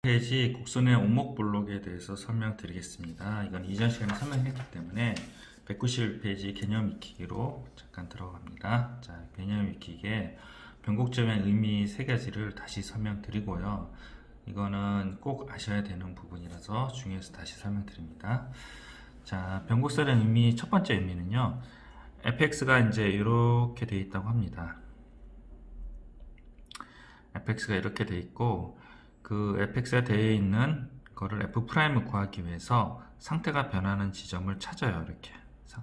페이지 곡선의 오목 블록에 대해서 설명드리겠습니다. 이건 이전 시간에 설명했기 때문에 191페이지 개념 익히기로 잠깐 들어갑니다. 자, 개념 익히기에 변곡점의 의미 세 가지를 다시 설명드리고요. 이거는 꼭 아셔야 되는 부분이라서 중요해서 다시 설명드립니다. 자, 변곡선의 의미 첫 번째 의미는요. fx가 이제 이렇게 되어 있다고 합니다. fx가 이렇게 되어 있고 그 fx가 되어 있는 거를 f'을 구하기 위해서 상태가 변하는 지점을 찾아요. 이렇게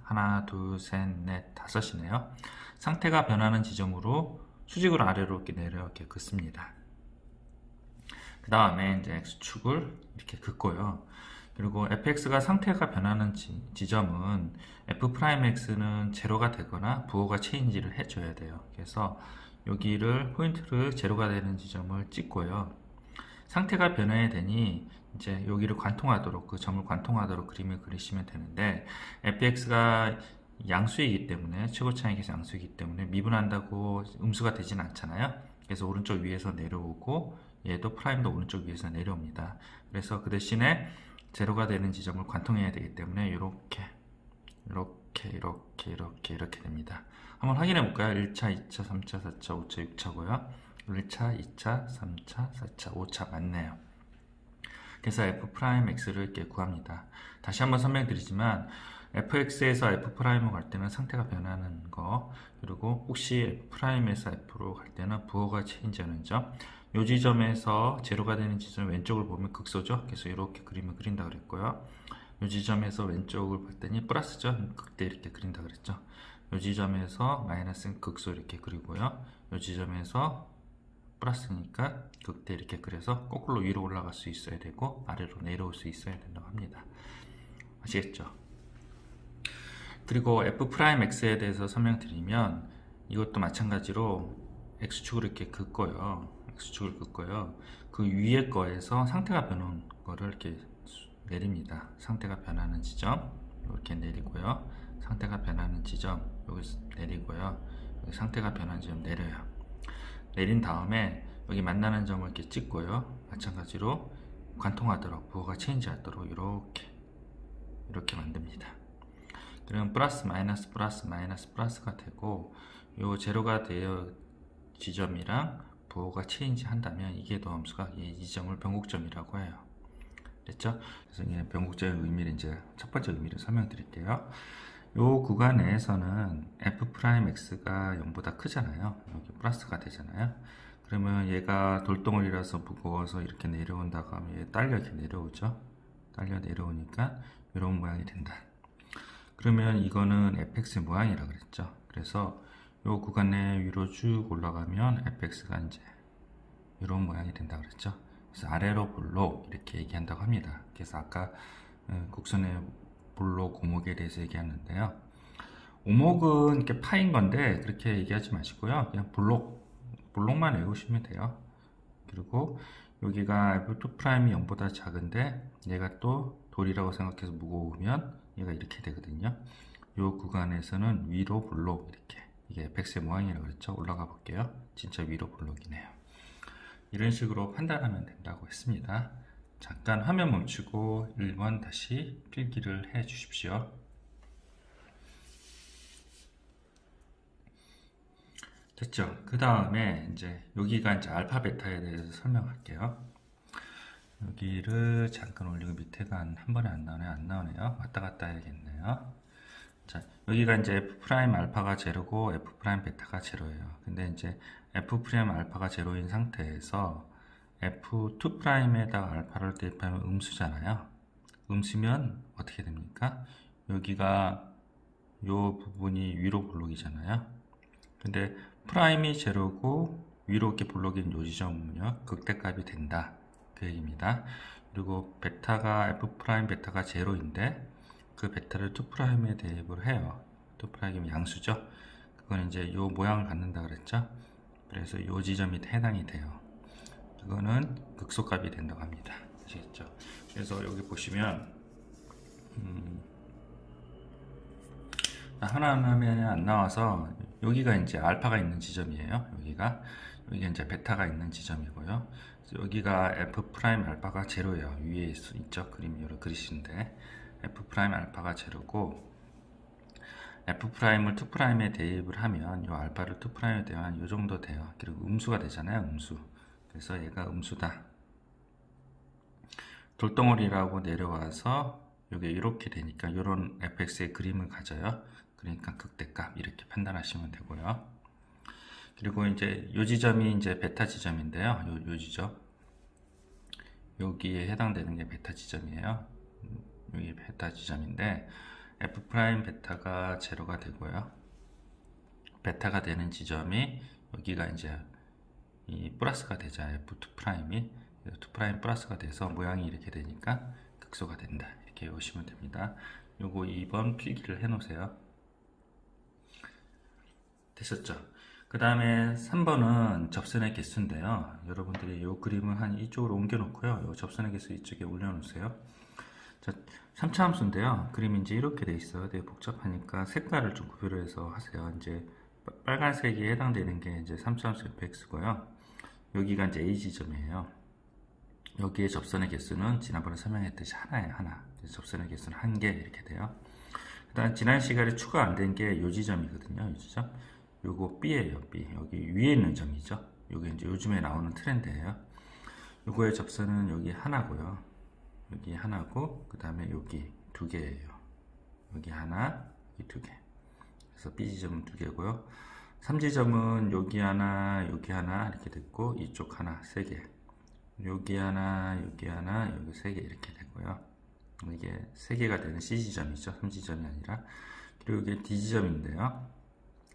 하나, 둘, 셋, 넷, 다섯이네요. 상태가 변하는 지점으로 수직으로 아래로 이렇게 내려 이렇게 긋습니다. 그 다음에 이제 x축을 이렇게 긋고요. 그리고 fx가 상태가 변하는 지점은 f'x는 제로가 되거나 부호가 체인지를 해줘야 돼요. 그래서 여기를 포인트를 제로가 되는 지점을 찍고요. 상태가 변해야 되니 이제 여기를 관통하도록 그 점을 관통하도록 그림을 그리시면 되는데 fx가 양수이기 때문에 최고차익에서 양수이기 때문에 미분한다고 음수가 되진 않잖아요. 그래서 오른쪽 위에서 내려오고 얘도 프라임도 오른쪽 위에서 내려옵니다. 그래서 그 대신에 제로가 되는 지점을 관통해야 되기 때문에 이렇게 됩니다. 한번 확인해 볼까요? 1차, 2차, 3차, 4차, 5차, 6차고요. 1차, 2차, 3차, 4차, 5차 맞네요. 그래서 f'x를 이렇게 구합니다. 다시 한번 설명드리지만 fx에서 f'으로 갈 때는 상태가 변하는 거, 그리고 혹시 f'에서 f로 갈 때는 부호가 체인지하는 점, 이 지점에서 제로가 되는 지점 왼쪽을 보면 극소죠. 그래서 이렇게 그림을 그린다 그랬고요. 이 지점에서 왼쪽을 봤더니 플러스죠. 극대 이렇게 그린다 그랬죠. 이 지점에서 마이너스는 극소 이렇게 그리고요. 이 지점에서 플러스니까 극대 이렇게 그려서 거꾸로 위로 올라갈 수 있어야 되고 아래로 내려올 수 있어야 된다고 합니다. 아시겠죠? 그리고 f'x에 대해서 설명드리면 이것도 마찬가지로 x축을 이렇게 긋고요. x축을 긋고요. 그 위에 거에서 상태가 변한 거를 이렇게 내립니다. 상태가 변하는 지점 이렇게 내리고요. 상태가 변하는 지점 여기서 내리고요. 여기 상태가 변하는 지점 내려요. 내린 다음에 여기 만나는 점을 이렇게 찍고요. 마찬가지로 관통하도록 부호가 체인지하도록 이렇게 만듭니다. 그러면 플러스 마이너스 플러스 마이너스 플러스가 되고 요 제로가 되어 지점이랑 부호가 체인지 한다면 이게 도함수가 이 지점을 변곡점이라고 해요. 됐죠? 그래서 이게 변곡점의 의미를 이제 첫 번째 의미를 설명드릴게요. 요 구간 내에서는 f'x가 0보다 크잖아요. 여기 플러스가 되잖아요. 그러면 얘가 돌덩어리라서 무거워서 이렇게 내려온다고 하면 얘 딸려 이렇게 내려오죠. 딸려 내려오니까 이런 모양이 된다. 그러면 이거는 fx의 모양이라고 그랬죠. 그래서 요 구간 내 위로 쭉 올라가면 fx가 이제 이런 모양이 된다고 그랬죠. 그래서 아래로 볼록 이렇게 얘기한다고 합니다. 그래서 아까 곡선의 볼록 오목에 대해서 얘기하는데요. 오목은 이렇게 파인 건데 그렇게 얘기하지 마시고요. 그냥 볼록만 외우시면 돼요. 그리고 여기가 f2'이 0보다 작은데 얘가 또 돌이라고 생각해서 무거우면 얘가 이렇게 되거든요. 이 구간에서는 위로 볼록 이렇게 이게 fx의 모양이라고 그랬죠. 올라가 볼게요. 진짜 위로 볼록이네요. 이런 식으로 판단하면 된다고 했습니다. 잠깐 화면 멈추고 1번 다시 필기를 해 주십시오. 됐죠? 그 다음에 이제 여기가 이제 알파 베타에 대해서 설명할게요. 여기를 잠깐 올리고 밑에가 한 번에 안 나오네요. 안 나오네요. 왔다 갔다 해야겠네요. 자, 여기가 이제 f' 알파가 제로고 f' 베타가 제로예요. 근데 이제 f' 알파가 제로인 상태에서 f2'에다가 알파를 대입하면 음수잖아요. 음수면 어떻게 됩니까? 여기가 요 부분이 위로 볼록이잖아요. 근데 프라임이 제로고 위로 이렇게 볼록인 요 지점은요 극대값이 된다 그 얘기입니다. 그리고 베타가 f' 베타가 제로인데 그 베타를 2'에 대입을 해요. 2'이면 양수죠. 그건 이제 요 모양을 갖는다 그랬죠. 그래서 요 지점이 해당이 돼요. 그거는 극소값이 된다고 합니다. 아시겠죠? 그래서 여기 보시면 하나하나 안 나와서 여기가 이제 알파가 있는 지점이에요. 여기가 여기 이제 베타가 있는 지점이고요. 여기가 f 프라임 알파가 제로예요. 위에 있죠. 그림으로 그리시는데 f 프라임 알파가 제로고 f 프라임을 2 프라임에 대입을 하면 이 알파를 2 프라임에 대입하면 이 정도 돼요. 그리고 음수가 되잖아요. 음수. 그래서 얘가 음수다. 돌덩어리라고 내려와서 이게 이렇게 되니까 이런 fx의 그림을 가져요. 그러니까 극대값 이렇게 판단하시면 되고요. 그리고 이제 요 지점이 이제 베타 지점인데요. 요 지점 여기에 해당되는 게 베타 지점이에요. 여기 베타 지점인데 f 프라임 베타가 제로가 되고요. 베타가 되는 지점이 여기가 이제 이 플러스가 되죠. f2 프라임이 2 프라임 플러스가 돼서 모양이 이렇게 되니까 극소가 된다. 이렇게 보시면 됩니다. 요거 2번 필기를 해 놓으세요. 되셨죠? 그 다음에 3번은 접선의 개수인데요. 여러분들이 이 그림을 한 이쪽으로 옮겨 놓고요. 이 접선의 개수 이쪽에 올려 놓으세요. 자, 3차 함수인데요. 그림이 이제 이렇게 돼 있어요. 되게 복잡하니까 색깔을 좀 구별을 해서 하세요. 이제 빨간색이 해당되는 게 이제 3차 함수 fx고요. 여기가 이제 a 지점이에요. 여기에 접선의 개수는 지난번에 설명했듯이 하나예요. 하나. 접선의 개수는 1개 이렇게 돼요. 그 다음 지난 시간에 추가 안 된 게 이 지점이거든요. 이 지점. 요거 B예요. B. 여기 위에 있는 점이죠. 요게 이제 요즘에 나오는 트렌드예요. 요거의 접선은 여기 하나고요. 여기 하나고 그 다음에 여기 2개예요. 여기 하나, 여기 2개. 그래서 B 지점은 2개고요. 3지점은 여기 하나 이렇게 됐고 이쪽 하나 3개. 여기 하나, 여기 3개 이렇게 되고요. 이게 3개가 되는 C 지점이죠. 3지점이 아니라. 그리고 이게 D 지점인데요.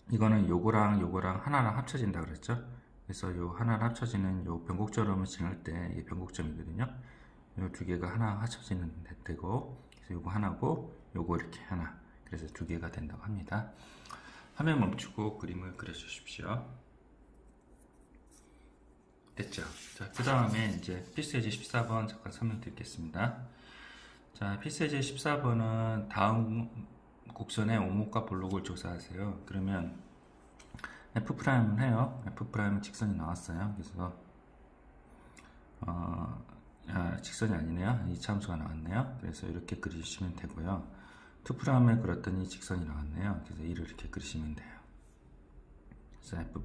이거는 요거랑 하나랑 합쳐진다 그랬죠. 그래서 요 하나랑 합쳐지는 요 변곡점을 지날 때 이게 변곡점이거든요. 요 두 개가 하나 합쳐지는 되고, 그래서 요거 하나고 요거 이렇게 하나. 그래서 2개가 된다고 합니다. 화면 멈추고 그림을 그려 주십시오. 됐죠? 자, 그 다음에 이제 필수 예제 14번 잠깐 설명드리겠습니다. 자, 필수 예제 14번은 다음 곡선의 오목과 볼록을 조사하세요. 그러면 F'은 해요. F'은 직선이 나왔어요. 그래서 직선이 아니네요. 이 참수가 나왔네요. 그래서 이렇게 그리시면 되고요. 2'을 그렸더니 직선이 나왔네요. 그래서 이를 이렇게 그리시면 돼요. 그래서 F',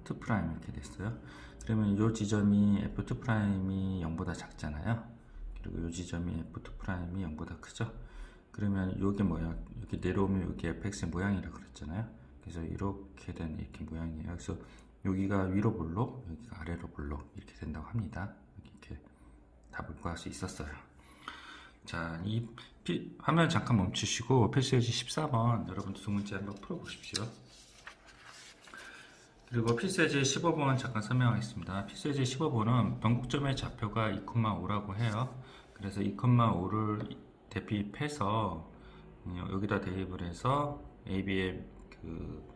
2' 이렇게 됐어요. 그러면 이 지점이 F2'이 0보다 작잖아요. 그리고 이 지점이 F2'이 0보다 크죠. 그러면 이게 뭐야? 여기 내려오면 여기 fx의 모양이라고 그랬잖아요. 그래서 이렇게 된 이렇게 모양이에요. 그래서 여기가 위로 볼록, 여기가 아래로 볼록 이렇게 된다고 합니다. 이렇게 답을 구할 수 있었어요. 자, 이 화면 잠깐 멈추시고 필수 예제 14번 여러분들 두 문제 한번 풀어보십시오. 그리고 필수 예제 15번 잠깐 설명하겠습니다. 필수 예제 15번은 변곡점의 좌표가 2,5라고 해요. 그래서 2,5를 대입해서 여기다 대입을 해서 AB의 그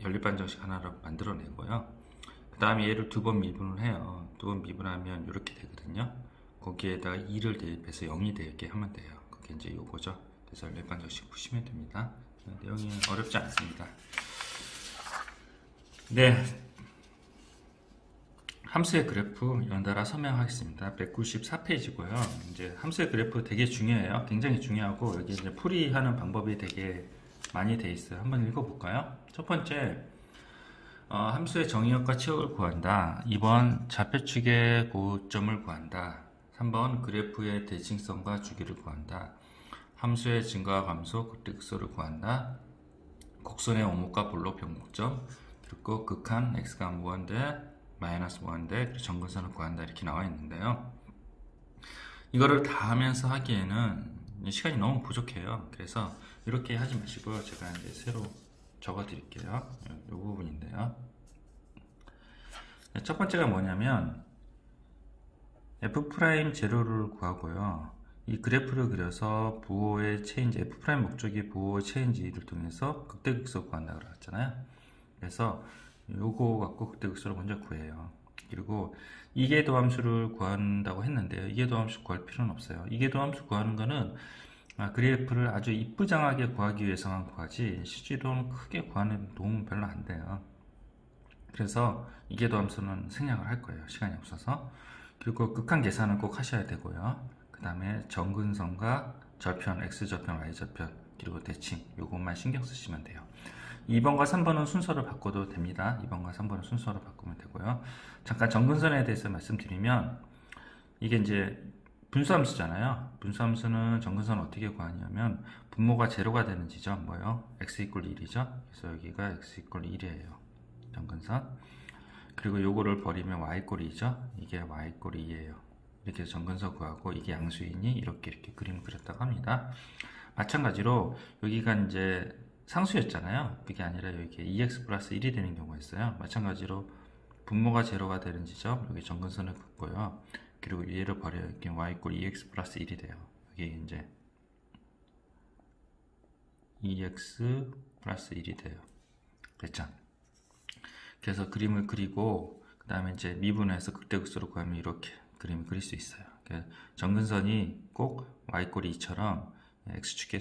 연립반정식 하나를 만들어내고요. 그 다음에 얘를 2번 미분을 해요. 2번 미분하면 이렇게 되거든요. 거기에다가 2를 대입해서 0이 되게 하면 돼요. 그게 이제 요거죠. 그래서 연립반정식 푸시면 됩니다. 내용이 어렵지 않습니다. 네. 함수의 그래프 연달아 설명하겠습니다. 194페이지고요. 이제 함수의 그래프 되게 중요해요. 굉장히 중요하고 여기 이제 풀이하는 방법이 되게 많이 돼 있어요. 한번 읽어볼까요? 첫 번째, 함수의 정의역과 치역을 구한다. 2번, 좌표축의 고점을 구한다. 3번, 그래프의 대칭성과 주기를 구한다. 함수의 증가와 감소, 극대극소를 구한다. 곡선의 오목과 볼록 변곡점, 그리고 극한 x가 무한대 마이너스 무한대 그리고 점근선을 구한다 이렇게 나와 있는데요. 이거를 다 하면서 하기에는 시간이 너무 부족해요. 그래서 이렇게 하지 마시고요. 제가 이제 새로 적어 드릴게요. 이 부분인데요. 첫 번째가 뭐냐면 F'0를 구하고요. 이 그래프를 그려서 부호의 체인지, F' 목적이 부호의 체인지를 통해서 극대극소 구한다고 그랬잖아요. 그래서 요거 갖고 극대극소를 먼저 구해요. 그리고 이계도 함수를 구한다고 했는데요. 이계도 함수 구할 필요는 없어요. 이계도 함수 구하는 거는 그래프를 아주 이쁘장하게 구하기 위해서만 구하지 실제로는 크게 구하는 도움은 별로 안 돼요. 그래서 이계도 함수는 생략을 할 거예요. 시간이 없어서. 그리고 극한 계산은 꼭 하셔야 되고요. 그 다음에 정근선과 절편, x절편, y절편, 그리고 대칭, 요것만 신경 쓰시면 돼요. 2번과 3번은 순서를 바꿔도 됩니다. 2번과 3번은 순서를 바꾸면 되고요. 잠깐 정근선에 대해서 말씀드리면, 이게 이제 분수함수잖아요. 분수함수는 정근선을 어떻게 구하냐면, 분모가 제로가 되는 지점, 뭐요? x = 1이죠. 그래서 여기가 x = 1이에요. 정근선. 그리고 요거를 버리면 y = 2죠. 이게 y = 2예요. 이렇게 해서 정근선 구하고, 이게 양수이니 이렇게 그림 그렸다고 합니다. 마찬가지로 여기가 이제 상수였잖아요. 그게 아니라 여기 2x 플러스 1이 되는 경우가 있어요. 마찬가지로 분모가 제로가 되는 지점, 여기 정근선을 긋고요. 그리고 얘를 버려요. 이렇게 y = 2x 플러스 1이 돼요. 여기 이제 2x 플러스 1이 돼요. 됐죠? 그래서 그림을 그리고 그 다음에 이제 미분해서 극대극소로 구하면 이렇게 그림을 그릴 수 있어요. 정근선이 꼭 y = 2처럼 x축의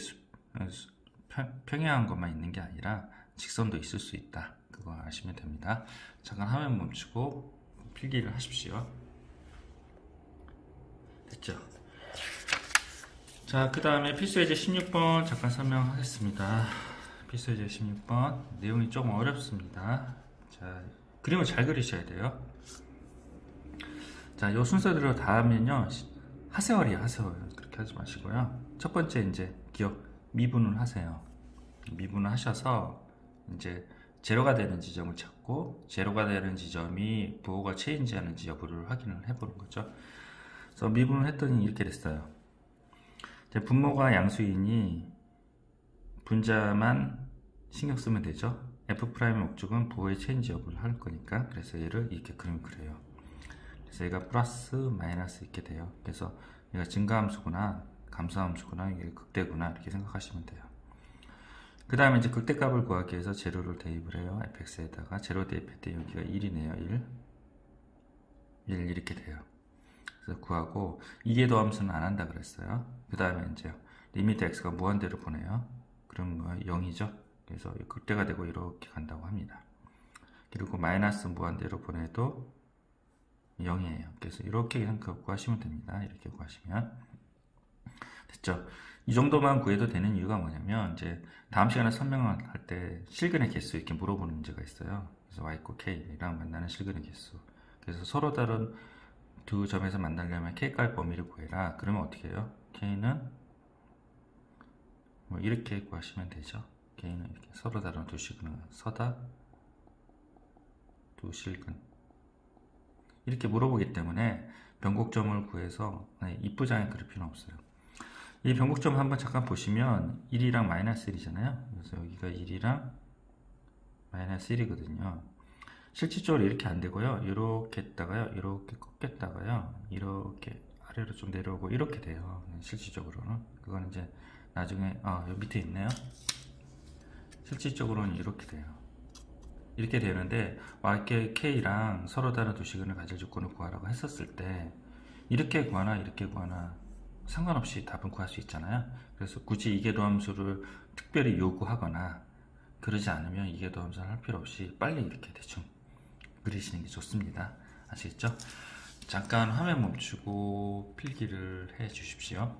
평행한 것만 있는 게 아니라 직선도 있을 수 있다. 그거 아시면 됩니다. 잠깐 화면 멈추고 필기를 하십시오. 됐죠? 자, 그 다음에 필수예제 16번 잠깐 설명하겠습니다. 필수예제 16번 내용이 좀 어렵습니다. 자, 그림을 잘 그리셔야 돼요. 자, 요 순서대로 다 하면요, 하세월이에요. 하세월. 그렇게 하지 마시고요. 첫 번째 이제 기억 미분을 하세요. 미분을 하셔서 이제 제로가 되는 지점을 찾고, 제로가 되는 지점이 부호가 체인지하는지 여부를 확인을 해보는 거죠. 그래서 미분을 했더니 이렇게 됐어요. 이제 분모가 양수이니 분자만 신경 쓰면 되죠. F'의 목적은 부호의 체인지 여부를 할 거니까. 그래서 얘를 이렇게 그림 그려요. 그래서 얘가 플러스 마이너스 이렇게 돼요. 그래서 얘가 증가함수구나, 감소함수구나, 이게 극대구나, 이렇게 생각하시면 돼요. 그 다음에 이제 극대값을 구하기 위해서 제로를 대입을 해요. fx에다가 제로 대입할 때 여기가 1이네요. 1 이렇게 돼요. 그래서 구하고, 이계도 함수는 안 한다 그랬어요. 그 다음에 이제 리미트 x가 무한대로 보내요. 그럼 0이죠. 그래서 극대가 되고 이렇게 간다고 합니다. 그리고 마이너스 무한대로 보내도 0이에요. 그래서 이렇게 그냥 구하시면 됩니다. 이렇게 구하시면 됐죠. 이 정도만 구해도 되는 이유가 뭐냐면, 이제 다음 시간에 설명을 할 때 실근의 개수 이렇게 물어보는 문제가 있어요. 그래서 y = k랑 만나는 실근의 개수. 그래서 서로 다른 두 점에서 만나려면 k값 범위를 구해라. 그러면 어떻게 해요? k는 뭐 이렇게 구하시면 되죠. k는 이렇게 서로 다른 두 실근, 서다 두 실근, 이렇게 물어보기 때문에 변곡점을 구해서 이쁘장에 그릴 필요는 없어요. 이 변곡점 한번 잠깐 보시면 1이랑 마이너스 1이잖아요. 그래서 여기가 1이랑 마이너스 1이거든요. 실질적으로 이렇게 안 되고요. 이렇게 했다가요. 이렇게 꺾였다가요. 이렇게 아래로 좀 내려오고 이렇게 돼요. 실질적으로는. 그건 이제 나중에 여기 밑에 있네요. 실질적으로는 이렇게 돼요. 이렇게 되는데 YK랑 서로 다른 두 시근을 가질 조건을 구하라고 했었을 때 이렇게 구하나 이렇게 구하나 상관없이 답은 구할 수 있잖아요. 그래서 굳이 이계도 함수를 특별히 요구하거나 그러지 않으면 이계도 함수를 할 필요 없이 빨리 이렇게 대충 그리시는 게 좋습니다. 아시겠죠? 잠깐 화면 멈추고 필기를 해 주십시오.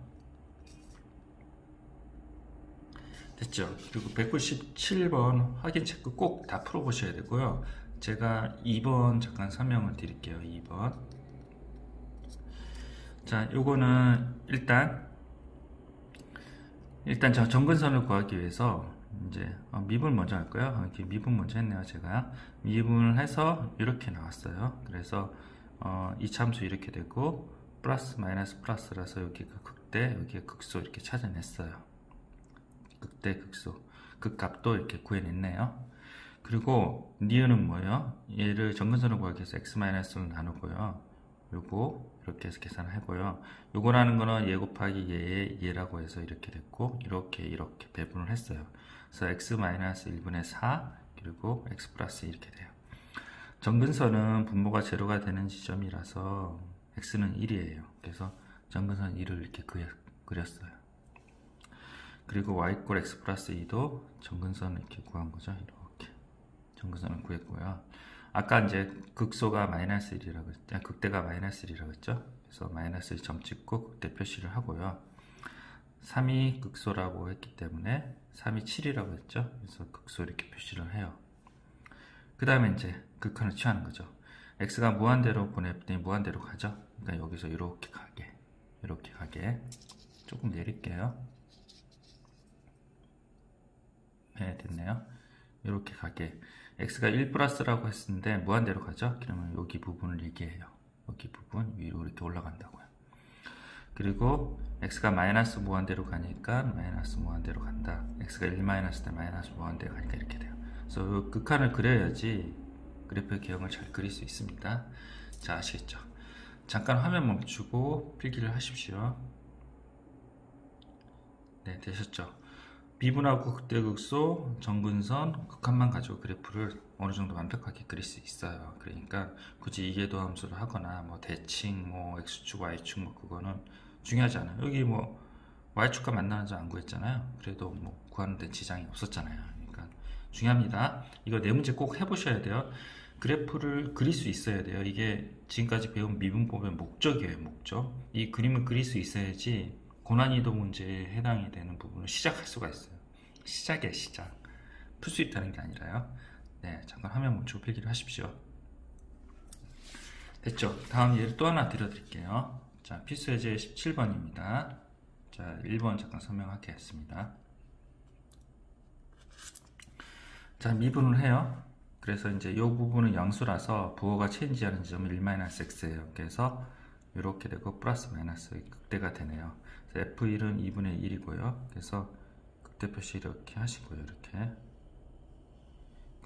됐죠? 그리고 197번 확인 체크 꼭 다 풀어보셔야 되고요. 제가 2번 잠깐 설명을 드릴게요. 2번. 자, 요거는 일단 저 정근선을 구하기 위해서 이제 미분 먼저 할 거예요. 이렇게 미분 먼저 했네요. 제가 미분을 해서 이렇게 나왔어요. 그래서 이 참수 이렇게 되고 플러스 마이너스 플러스라서 여기가 극대, 여기가 극소 이렇게 찾아냈어요. 극대 극소 극값도 이렇게 구해냈네요. 그리고 니은은 뭐예요? 얘를 정근선을 구하기 위해서 x-를 나누고요. 요거 이렇게 해서 계산을 하고요. 요거라는 거는 얘 곱하기 얘의 얘라고 해서 이렇게 됐고 이렇게 배분을 했어요. 그래서 x-1분의 4 그리고 x 플러스 이렇게 돼요. 정근선은 분모가 제로가 되는 지점이라서 x는 1이에요. 그래서 정근선 1을 이렇게 그렸어요. 그리고 y = x 플러스 2도 정근선을 이렇게 구한 거죠. 이렇게 정근선을 구했고요. 아까 이제 극소가 마이너스 1이라고 했죠. 극대가 마이너스 1이라고 했죠. 그래서 마이너스 1점 찍고 극대 표시를 하고요. 3이 극소라고 했기 때문에 3이 7이라고 했죠. 그래서 극소 이렇게 표시를 해요. 그 다음에 이제 극한을 취하는 거죠. x가 무한대로 보냈더니 무한대로 가죠. 그러니까 여기서 이렇게 가게 조금 내릴게요. 네, 됐네요. 이렇게 가게 x가 1 플러스라고 했는데 무한대로 가죠. 그러면 여기 부분을 얘기해요. 여기 부분 위로 이렇게 올라간다고요. 그리고 x가 마이너스 무한대로 가니까 마이너스 무한대로 간다. x가 1 마이너스 때 마이너스 무한대로 가니까 이렇게 돼요. 그래서 극한을 그려야지 그래프의 개형을 잘 그릴 수 있습니다. 자, 아시겠죠? 잠깐 화면 멈추고 필기를 하십시오. 네, 되셨죠? 미분하고 극대극소, 정근선, 극한만 가지고 그래프를 어느 정도 완벽하게 그릴 수 있어요. 그러니까 굳이 이계도 함수를 하거나 뭐 대칭, 뭐 x축, y축 뭐 그거는 중요하지 않아요. 여기 뭐 y축과 만나는지 안 구했잖아요. 그래도 뭐 구하는 데 지장이 없었잖아요. 그러니까 중요합니다. 이거 네 문제 꼭 해보셔야 돼요. 그래프를 그릴 수 있어야 돼요. 이게 지금까지 배운 미분법의 목적이에요. 목적. 이 그림을 그릴 수 있어야지 고난이도 문제에 해당이 되는 부분을 시작할 수가 있어요. 시작이에요, 시작. 풀 수 있다는 게 아니라요. 네, 잠깐 화면 멈추고 필기를 하십시오. 됐죠? 다음 예를 또 하나 드려드릴게요. 자, 필수 예제 17번입니다. 자, 1번 잠깐 설명하겠습니다. 자, 미분을 해요. 그래서 이제 이 부분은 양수라서 부호가 체인지하는 지점은 1-x예요. 그래서 이렇게 되고 플러스 마이너스 극대가 되네요. F1은 2분의 1이고요. 그래서 극대 표시 이렇게 하시고요. 이렇게.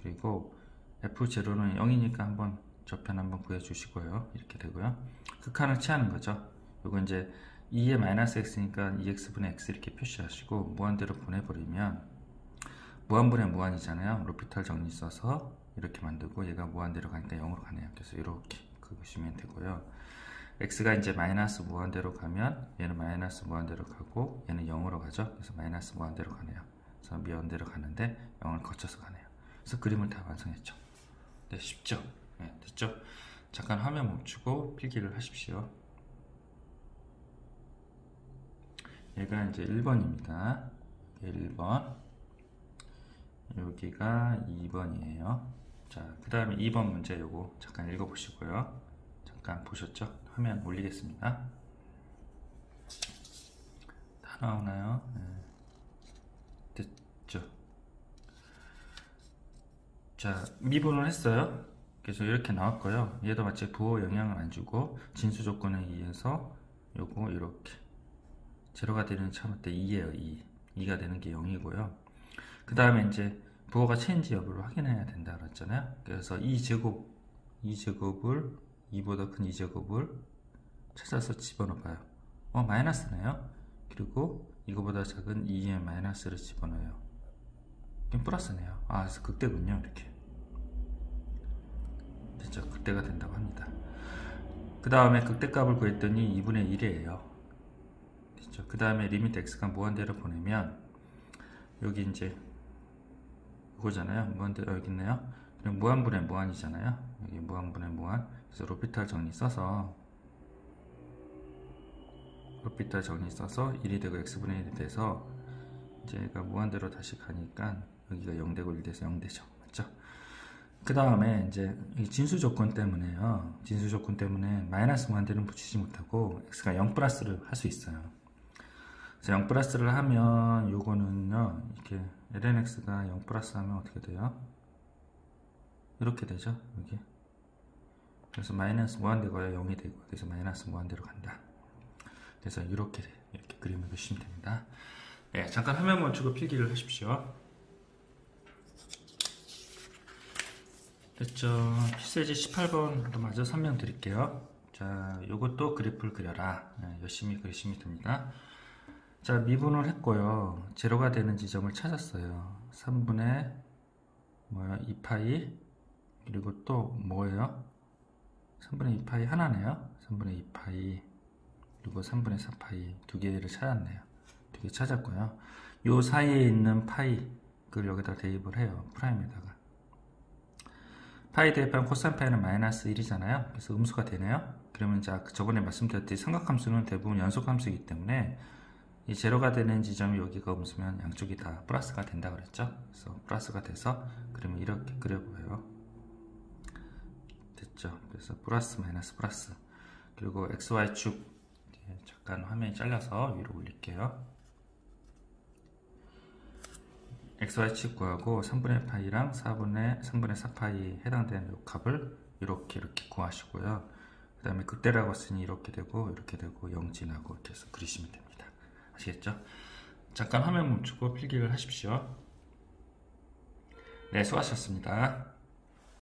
그리고 F0는 0이니까 한번 저편 한번 구해주시고요. 이렇게 되고요. 극한을 취하는 거죠. 이거 이제 2에 마이너스 x니까 2x분의 x 이렇게 표시하시고 무한대로 보내버리면 무한분의 무한이잖아요. 로피탈 정리 써서 이렇게 만들고 얘가 무한대로 가니까 0으로 가네요. 그래서 이렇게 그으시면 되고요. x가 이제 마이너스 무한대로 가면 얘는 마이너스 무한대로 가고 얘는 0으로 가죠. 그래서 마이너스 무한대로 가네요. 그래서 무한대로 가는데 0을 거쳐서 가네요. 그래서 그림을 다 완성했죠. 네, 쉽죠? 네, 됐죠? 잠깐 화면 멈추고 필기를 하십시오. 얘가 이제 1번입니다. 1번. 여기가 2번이에요. 자, 그 다음에 2번 문제 요거 잠깐 읽어보시고요. 잠깐 보셨죠? 화면 올리겠습니다. 다 나오나요? 네. 됐죠? 자, 미분을 했어요. 그래서 이렇게 나왔고요. 얘도 마치 부호 영향을 안 주고 진수 조건에 의해서 요거 이렇게 제로가 되는 참을 때 2예요. 2가 되는 게 0이고요. 그 다음에 이제 부호가 체인지 여부를 확인해야 된다 그랬잖아요. 그래서 2제곱을 2보다 큰 2제곱을 찾아서 집어넣어봐요. 마이너스네요. 그리고 이거보다 작은 2의 마이너스를 집어넣어요. 그럼 플러스네요. 그래서 극대군요. 이렇게 됐죠? 극대가 된다고 합니다. 그 다음에 극대값을 구했더니 2분의 1이에요. 됐죠? 그 다음에 리미트 x가 무한대로 보내면 여기 이제 이거잖아요. 무한대로 여기 있네요. 그럼 무한분의 무한이잖아요. 여기 무한분의 무한. 그래서 로피탈 정리 써서 1이 되고 x분의 1이 돼서 이제 얘가 무한대로 다시 가니까 여기가 0 되고 1 돼서 0 되죠. 맞죠? 그 다음에 이제 진수 조건 때문에요. 진수 조건 때문에 마이너스 무한대는 붙이지 못하고 x가 0 플러스를 할 수 있어요. 그래서 0 플러스를 하면 요거는요. 이렇게 lnx가 0 플러스 하면 어떻게 돼요? 이렇게 되죠. 여기. 그래서 마이너스 무한대가 0이 되고 그래서 마이너스 무한대로 간다. 그래서 이렇게 그림을 그리시면 됩니다. 네, 잠깐 화면 멈추고 필기를 하십시오. 됐죠? 필수예제 18번도 마저 설명드릴게요. 자, 요것도 그래프를 그려라. 네, 열심히 그리시면 됩니다. 자, 미분을 했고요. 제로가 되는 지점을 찾았어요. 3분의 2파이 그리고 또 뭐예요? 3분의 2파이 하나네요. 3분의 2파이 그리고 3분의 4파이 두 개를 찾았네요. 두 개 찾았고요. 요 사이에 있는 파이 그걸 여기다 대입을 해요. 프라임에다가 파이 대입하면 코사인 파이는 마이너스 1이잖아요. 그래서 음수가 되네요. 그러면 이제 저번에 말씀드렸듯이 삼각함수는 대부분 연속함수이기 때문에 이 제로가 되는 지점이 여기가 음수면 양쪽이 다 플러스가 된다 그랬죠. 그래서 플러스가 돼서 그러면 이렇게 그려보여요. 됐죠. 그래서 플러스 마이너스 플러스. 그리고 XY축 잠깐 화면이 잘려서 위로 올릴게요. XY축 구하고 3분의 파이랑 3분의 4파이 해당되는 요 값을 이렇게 구하시고요. 그 다음에 극대라고 쓰니 이렇게 되고 0 지나고 이렇게 해서 그리시면 됩니다. 아시겠죠? 잠깐 화면 멈추고 필기를 하십시오. 네, 수고하셨습니다.